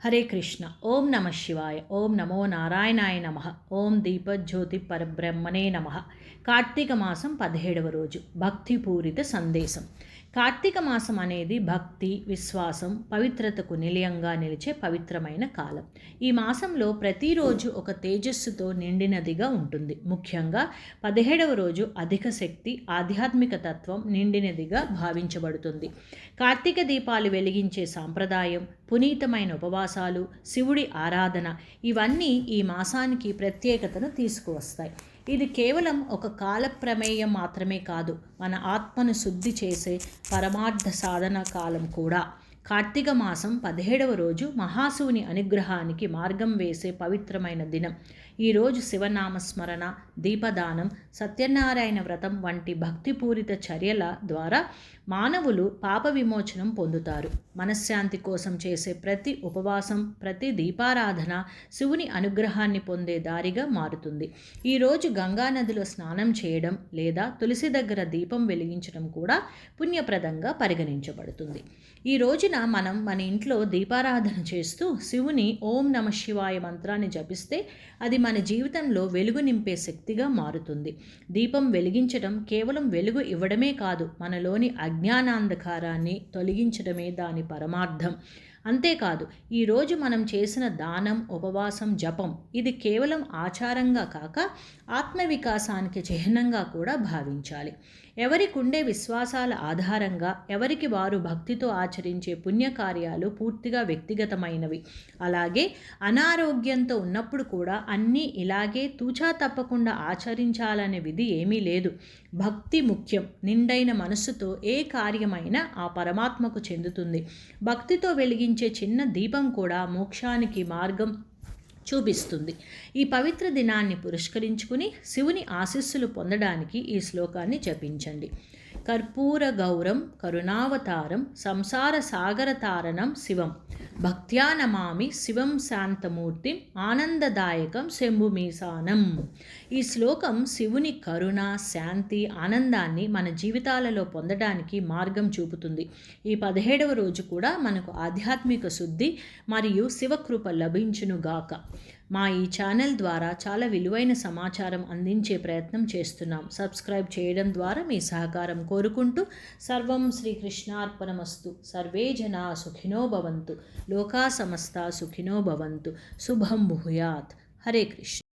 హరే కృష్ణ. ఓం నమ శివాయ. ఓం నమో నారాయణాయ నమ. ఓం దీపజ్యోతి పరబ్రహ్మణే నమ. కార్తీక మాసం 17వ రోజు. భక్తిపూరిత సందేశం. కార్తీక మాసం అనేది భక్తి, విశ్వాసం, పవిత్రతకు నిలయంగా నిలిచే పవిత్రమైన కాలం. ఈ మాసంలో ప్రతిరోజు ఒక తేజస్సుతో నిండినదిగా ఉంటుంది. ముఖ్యంగా 17వ రోజు అధిక శక్తి, ఆధ్యాత్మిక తత్వం నిండినదిగా భావించబడుతుంది. కార్తీక దీపాలు వెలిగించే సాంప్రదాయం, పునీతమైన ఉపవాసాలు, శివుడి ఆరాధన ఇవన్నీ ఈ మాసానికి ప్రత్యేకతను తీసుకువస్తాయి. ఇది కేవలం ఒక కాల ప్రమేయం మాత్రమే కాదు, మన ఆత్మను శుద్ధి చేసే పరమార్థ సాధన కాలం కూడా. కార్తీక మాసం 17వ రోజు మహాశివుని అనుగ్రహానికి మార్గం వేసే పవిత్రమైన దినం. ఈరోజు శివనామస్మరణ, దీపదానం, సత్యనారాయణ వ్రతం వంటి భక్తిపూరిత చర్యల ద్వారా మానవులు పాప విమోచనం పొందుతారు. మనశ్శాంతి కోసం చేసే ప్రతి ఉపవాసం, ప్రతి దీపారాధన శివుని అనుగ్రహాన్ని పొందే దారిగా మారుతుంది. ఈరోజు గంగానదిలో స్నానం చేయడం లేదా తులసి దగ్గర దీపం వెలిగించడం కూడా పుణ్యప్రదంగా పరిగణించబడుతుంది. ఈ రోజున మనం మన ఇంట్లో దీపారాధన చేస్తూ శివుని ఓం నమ శివాయ మంత్రాన్ని జపిస్తే అది మన జీవితంలో వెలుగు నింపే శక్తిగా మారుతుంది. దీపం వెలిగించడం కేవలం వెలుగు ఇవ్వడమే కాదు, మనలోని అజ్ఞానాంధకారాన్ని తొలగించడమే దాని పరమార్థం. అంతేకాదు, ఈరోజు మనం చేసిన దానం, ఉపవాసం, జపం ఇది కేవలం ఆచారంగా కాక ఆత్మవికాసానికి చిహ్నంగా కూడా భావించాలి. ఎవరికుండే విశ్వాసాల ఆధారంగా ఎవరికి వారు భక్తితో ఆచరించే పుణ్యకార్యాలు పూర్తిగా వ్యక్తిగతమైనవి. అలాగే అనారోగ్యంతో ఉన్నప్పుడు కూడా అన్నీ ఇలాగే తూచా తప్పకుండా ఆచరించాలనే విధి ఏమీ లేదు. భక్తి ముఖ్యం. నిండైన మనస్సుతో ఏ కార్యమైనా ఆ పరమాత్మకు చెందుతుంది. భక్తితో వెలిగించే చిన్న దీపం కూడా మోక్షానికి మార్గం చూపిస్తుంది. ఈ పవిత్ర దినాన్ని పురస్కరించుకుని శివుని ఆశీస్సులు పొందడానికి ఈ శ్లోకాన్ని జపించండి. కర్పూర గౌరం కరుణావతారం సంసార సాగర తారణం శివం భక్త్యా నమామి శివం శాంతమూర్తిం ఆనందదాయకం శంభుమీశానం. ఈ శ్లోకం శివుని కరుణ, శాంతి, ఆనందాన్ని మన జీవితాలలో పొందడానికి మార్గం చూపుతుంది. ఈ 17వ రోజు కూడా మనకు ఆధ్యాత్మిక శుద్ధి మరియు శివకృప లభించునుగాక. మా ఈ ఛానల్ ద్వారా చాలా విలువైన సమాచారం అందించే ప్రయత్నం చేస్తున్నాం. సబ్స్క్రైబ్ చేయడం ద్వారా మీ సహకారం కోరుకుంటూ సర్వం శ్రీకృష్ణార్పణమస్తు. సర్వే జనా సుఖినో భవంతు. లోకా సమస్తా సుఖినో భవంతు. శుభం భూయాత్. హరే కృష్ణ.